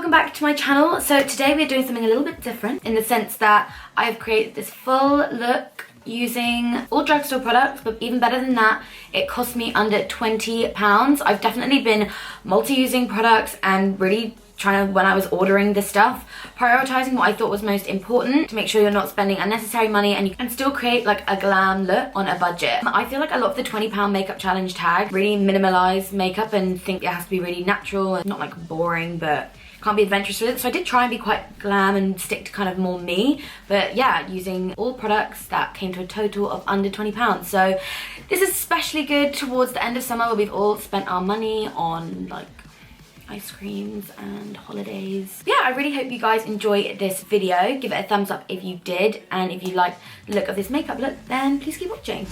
welcome back to my channel. So today we're doing something a little bit different in the sense that I've created this full look using all drugstore products, but even better than that, it cost me under £20. I've definitely been multi-using products and really trying to, when I was ordering this stuff, prioritizing what I thought was most important to make sure you're not spending unnecessary money and you can still create like a glam look on a budget. I feel like a lot of the £20 makeup challenge tags really minimalize makeup and think it has to be really natural and not like boring, but can't be adventurous with it. So I did try and be quite glam and stick to kind of more me, but yeah, using all products that came to a total of under £20. So this is especially good towards the end of summer where we've all spent our money on like ice creams and holidays. Yeah, I really hope you guys enjoy this video. Give it a thumbs up if you did, and if you like the look of this makeup look, then please keep watching.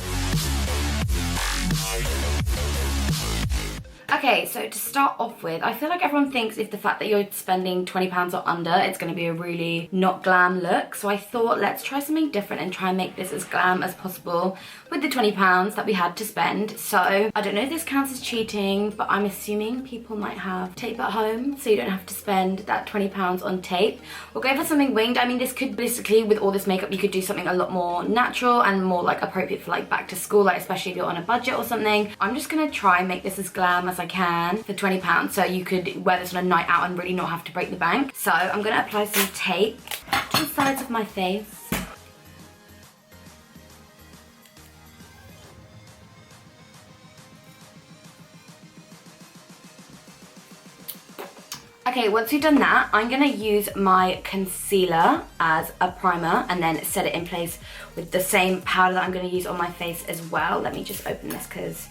Okay, so to start off with, I feel like everyone thinks if the fact that you're spending £20 or under, it's going to be a really not glam look. So I thought let's try something different and try and make this as glam as possible with the £20 that we had to spend. So I don't know if this counts as cheating, but I'm assuming people might have tape at home, so you don't have to spend that £20 on tape. We'll go for something winged. I mean, this could basically, with all this makeup, you could do something a lot more natural and more like appropriate for like back to school, like especially if you're on a budget or something. I'm just going to try and make this as glam as I can for £20, so you could wear this on a night out and really not have to break the bank. So I'm going to apply some tape to the sides of my face. Okay, once you've done that, I'm going to use my concealer as a primer and then set it in place with the same powder that I'm going to use on my face as well. Let me just open this because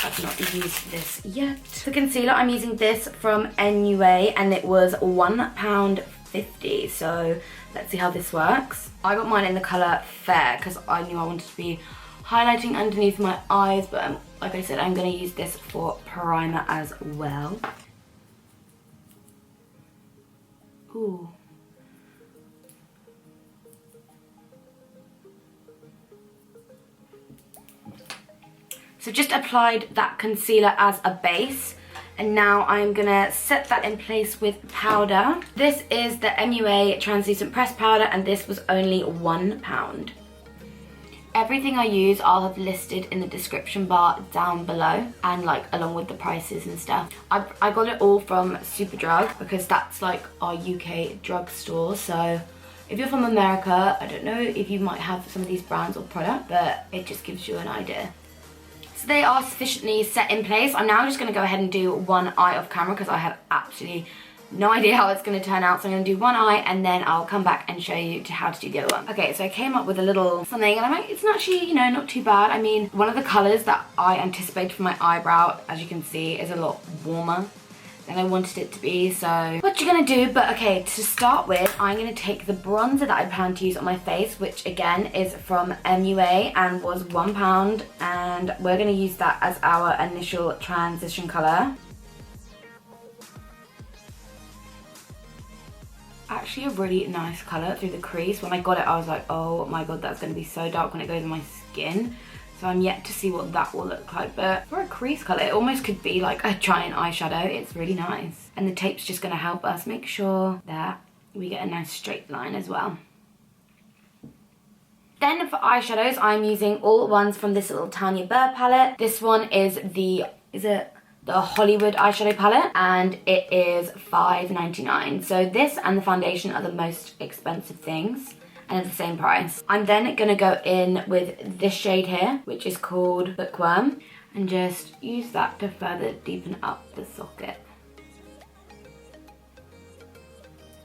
I've not used this yet. For concealer, I'm using this from NUA and it was £1.50. So let's see how this works. I got mine in the colour Fair because I knew I wanted to be highlighting underneath my eyes, but like I said, I'm going to use this for primer as well. Ooh. So just applied that concealer as a base, and now I'm gonna set that in place with powder. This is the MUA translucent pressed powder and this was only £1. Everything I use I'll have listed in the description bar down below and like along with the prices and stuff. I got it all from Superdrug because that's like our UK drugstore. So if you're from America, I don't know if you might have some of these brands or product, but it just gives you an idea. So they are sufficiently set in place. I'm now just going to go ahead and do one eye off camera because I have absolutely no idea how it's going to turn out. So I'm going to do one eye and then I'll come back and show you how to do the other one. Okay, so I came up with a little something and I'm like, it's actually, you know, not too bad. I mean, one of the colours that I anticipated for my eyebrow, as you can see, is a lot warmer than I wanted it to be. So what you gonna do? But okay, to start with, I'm gonna take the bronzer that I plan to use on my face, which again is from MUA and was £1, and we're gonna use that as our initial transition colour. Actually a really nice colour through the crease. When I got it I was like, oh my god, that's going to be so dark when it goes on my skin. So I'm yet to see what that will look like, but for a crease colour it almost could be like a giant eyeshadow. It's really nice, and the tape's just going to help us make sure that we get a nice straight line as well. Then for eyeshadows, I'm using all ones from this little Tanya Burr palette. This one is the Hollywood eyeshadow palette and it is $5.99. So this and the foundation are the most expensive things and it's the same price. I'm then going to go in with this shade here, which is called Bookworm, and just use that to further deepen up the socket.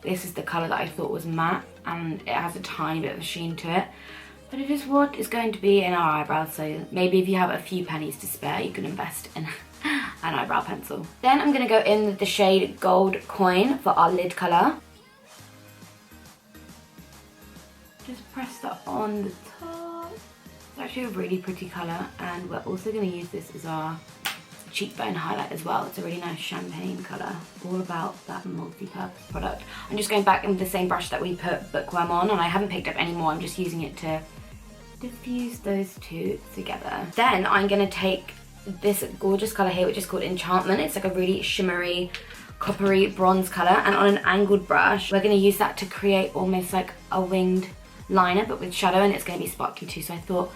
This is the colour that I thought was matte and it has a tiny bit of a sheen to it, but it is what is going to be in our eyebrows, so maybe if you have a few pennies to spare you can invest in an eyebrow pencil. Then I'm going to go in with the shade Gold Coin for our lid colour. Just press that on the top. It's actually a really pretty colour, and we're also going to use this as our cheekbone highlight as well. It's a really nice champagne colour, all about that multi-purpose product. I'm just going back in with the same brush that we put Bookworm on, and I haven't picked up any more. I'm just using it to diffuse those two together. Then I'm going to take this gorgeous colour here, which is called Enchantment. It's like a really shimmery coppery bronze colour, and on an angled brush we're going to use that to create almost like a winged liner but with shadow, and it's going to be sparkly too. So I thought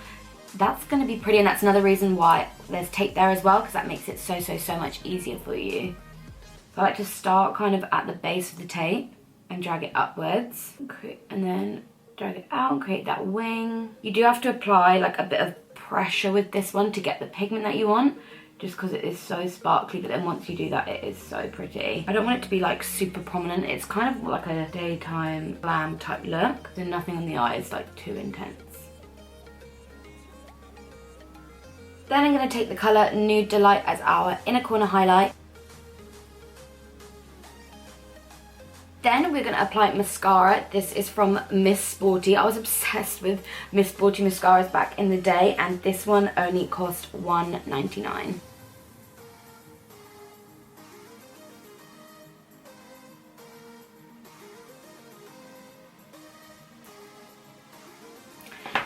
that's going to be pretty, and that's another reason why there's tape there as well, because that makes it so much easier for you. So I like to start kind of at the base of the tape and drag it upwards, and then drag it out and create that wing. You do have to apply like a bit of pressure with this one to get the pigment that you want, just because it is so sparkly, but then once you do that it is so pretty. I don't want it to be like super prominent. It's kind of like a daytime glam type look, so nothing on the eye is like too intense. Then I'm going to take the colour Nude Delight as our inner corner highlight. Then we're going to apply mascara. This is from Miss Sporty. I was obsessed with Miss Sporty mascaras back in the day, and this one only cost $1.99.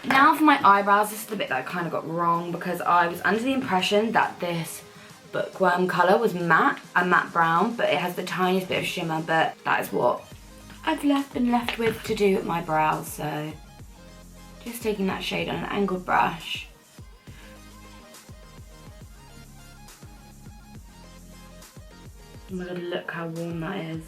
Now for my eyebrows. This is the bit that I kind of got wrong, because I was under the impression that this bookworm colour was matte, a matte brown, but it has the tiniest bit of shimmer, but that is what I've been left with to do my brows. So just taking that shade on an angled brush. Oh my god, look how warm that is.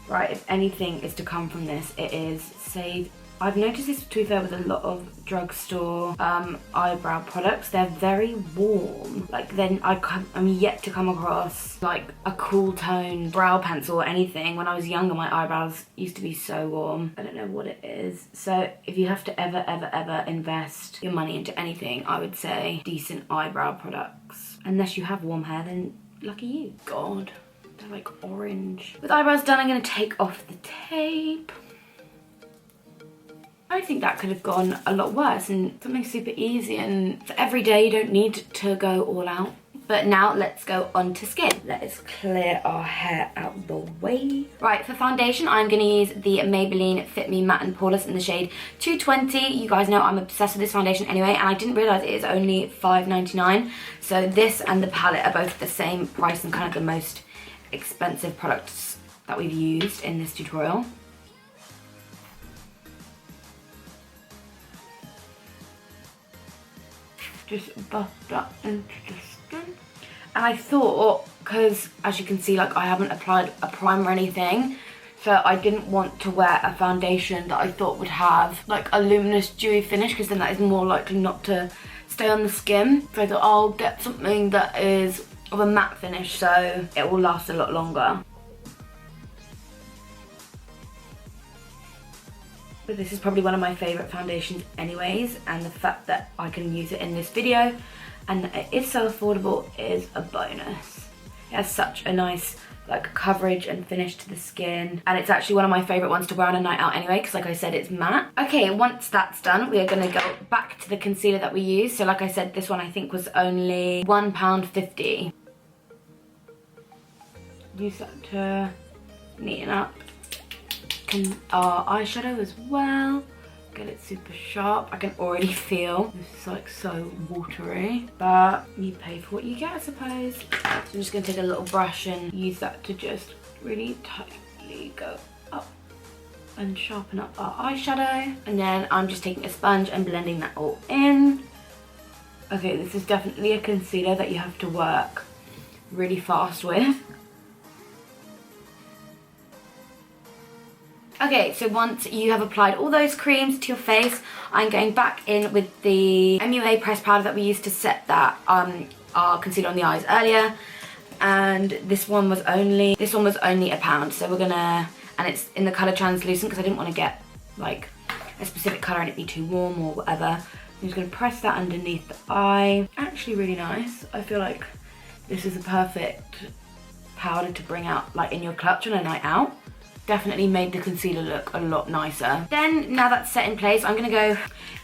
Right, if anything is to come from this, it is save. I've noticed this, to be fair, with a lot of drugstore eyebrow products. They're very warm. Like, then I'm yet to come across like a cool tone brow pencil or anything. When I was younger, my eyebrows used to be so warm. I don't know what it is. So if you have to ever invest your money into anything, I would say decent eyebrow products. Unless you have warm hair, then lucky you. God, they're like orange. With eyebrows done, I'm gonna take off the tape. I think that could have gone a lot worse, and something super easy, and for every day you don't need to go all out. But now let's go on to skin. Let's clear our hair out the way. Right, for foundation I'm going to use the Maybelline Fit Me Matte and Poreless in the shade 220. You guys know I'm obsessed with this foundation anyway, and I didn't realise it is only $5.99. So this and the palette are both the same price and kind of the most expensive products that we've used in this tutorial. Just buff that into the skin. And I thought, because as you can see, like, I haven't applied a primer or anything, so I didn't want to wear a foundation that I thought would have like a luminous dewy finish, because then that is more likely not to stay on the skin. So I thought I'll get something that is of a matte finish so it will last a lot longer. But this is probably one of my favourite foundations anyways, and the fact that I can use it in this video and it is so affordable is a bonus. It has such a nice like coverage and finish to the skin, and it's actually one of my favourite ones to wear on a night out anyway, because like I said, it's matte. Okay, once that's done, we are going to go back to the concealer that we used. So like I said, this one I think was only £1.50. Use that to neaten up our eyeshadow as well. Get it super sharp. I can already feel this is like so watery, but you pay for what you get, I suppose. So I'm just gonna take a little brush and use that to just really tightly go up and sharpen up our eyeshadow. And then I'm just taking a sponge and blending that all in. Okay, this is definitely a concealer that you have to work really fast with. Okay, so once you have applied all those creams to your face, I'm going back in with the MUA pressed powder that we used to set that our concealer on the eyes earlier. And this one was only £1. So we're gonna, and it's in the colour translucent because I didn't want to get like a specific colour and it be too warm or whatever. I'm just gonna press that underneath the eye. Actually really nice. I feel like this is a perfect powder to bring out like in your clutch on a night out. Definitely made the concealer look a lot nicer. Then, now that's set in place, I'm going to go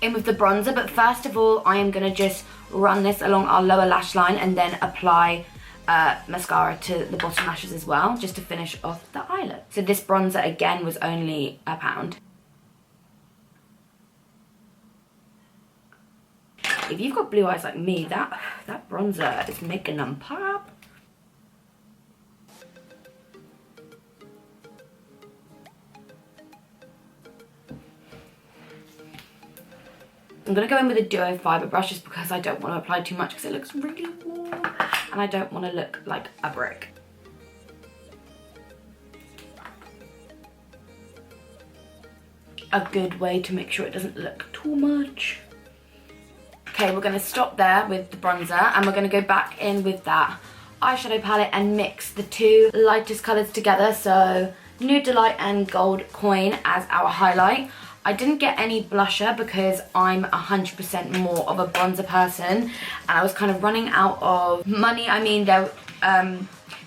in with the bronzer. But first of all, I am going to just run this along our lower lash line and then apply mascara to the bottom lashes as well, just to finish off the eye look. So this bronzer, again, was only £1. If you've got blue eyes like me, that bronzer is making them pop. I'm gonna go in with a duo fiber brush just because I don't want to apply too much because it looks really warm and I don't want to look like a brick. A good way to make sure it doesn't look too much. Okay, we're gonna stop there with the bronzer and we're gonna go back in with that eyeshadow palette and mix the two lightest colors together. So Nude Delight and Gold Coin as our highlight. I didn't get any blusher because I'm 100% more of a bronzer person and I was kind of running out of money. I mean, there are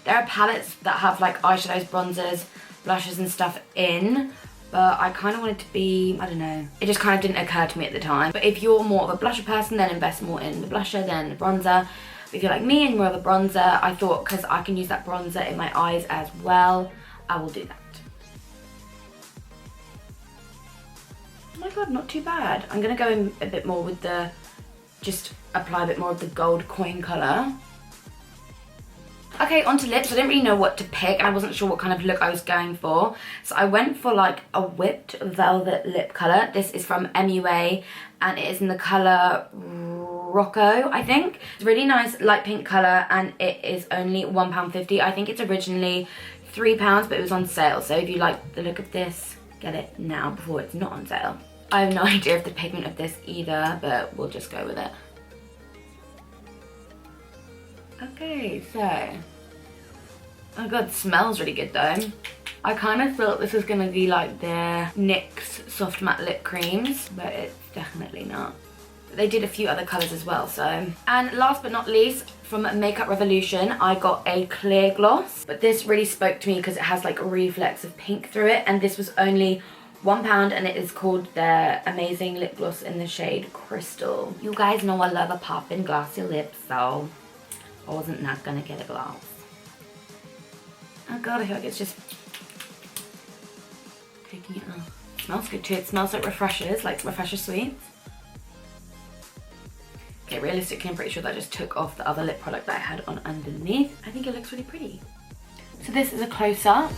palettes that have like eyeshadows, bronzers, blushes and stuff in, but I kind of wanted to be, I don't know, it just kind of didn't occur to me at the time. But if you're more of a blusher person, then invest more in the blusher than the bronzer. But if you're like me and you're more of a bronzer, I thought because I can use that bronzer in my eyes as well, I will do that. Oh my god, not too bad. I'm gonna go in a bit more with the, just apply a bit more of the Gold Coin colour. Okay, onto lips. I didn't really know what to pick and I wasn't sure what kind of look I was going for. So I went for like a whipped velvet lip colour. This is from MUA and it is in the colour Rocco, I think. It's a really nice light pink colour and it is only £1.50. I think it's originally £3, but it was on sale. So if you like the look of this, get it now before it's not on sale. I have no idea of the pigment of this either, but we'll just go with it. Okay, so, oh god, it smells really good though. I kind of thought this was going to be like their NYX soft matte lip creams, but it's definitely not. They did a few other colours as well, so. And last but not least, from Makeup Revolution, I got a clear gloss. But this really spoke to me because it has like a reflex of pink through it, and this was only £1 and it is called their Amazing Lip Gloss in the shade Crystal. You guys know I love a poppin' glossy lip, so I wasn't not gonna get a gloss. Oh god, I feel like it's just taking it off. It smells good too. It smells like Refresher Sweets. Okay, realistically, I'm pretty sure that I just took off the other lip product that I had on underneath. I think it looks really pretty. So this is a close-up.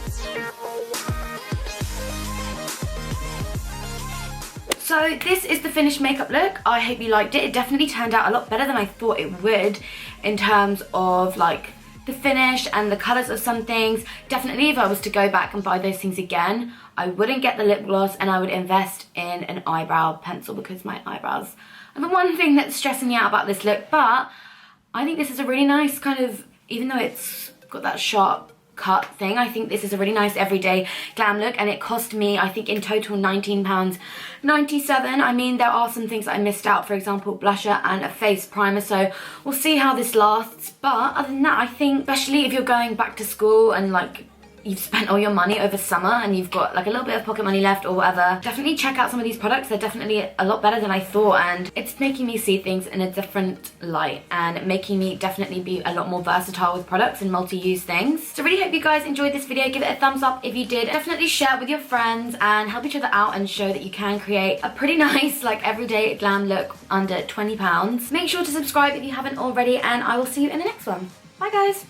So this is the finished makeup look. I hope you liked it. It definitely turned out a lot better than I thought it would in terms of like the finish and the colours of some things. Definitely if I was to go back and buy those things again, I wouldn't get the lip gloss and I would invest in an eyebrow pencil because my eyebrows are the one thing that's stressing me out about this look. But I think this is a really nice kind of, even though it's got that sharp cut thing, I think this is a really nice everyday glam look, and it cost me, I think in total, £19.97. I mean, there are some things that I missed out, for example blusher and a face primer, so we'll see how this lasts. But other than that, I think especially if you're going back to school and like you've spent all your money over summer and you've got like a little bit of pocket money left or whatever, definitely check out some of these products. They're definitely a lot better than I thought, and it's making me see things in a different light and making me definitely be a lot more versatile with products and multi-use things. So really hope you guys enjoyed this video. Give it a thumbs up if you did. Definitely share it with your friends and help each other out and show that you can create a pretty nice like everyday glam look under £20. Make sure to subscribe if you haven't already, and I will see you in the next one. Bye guys.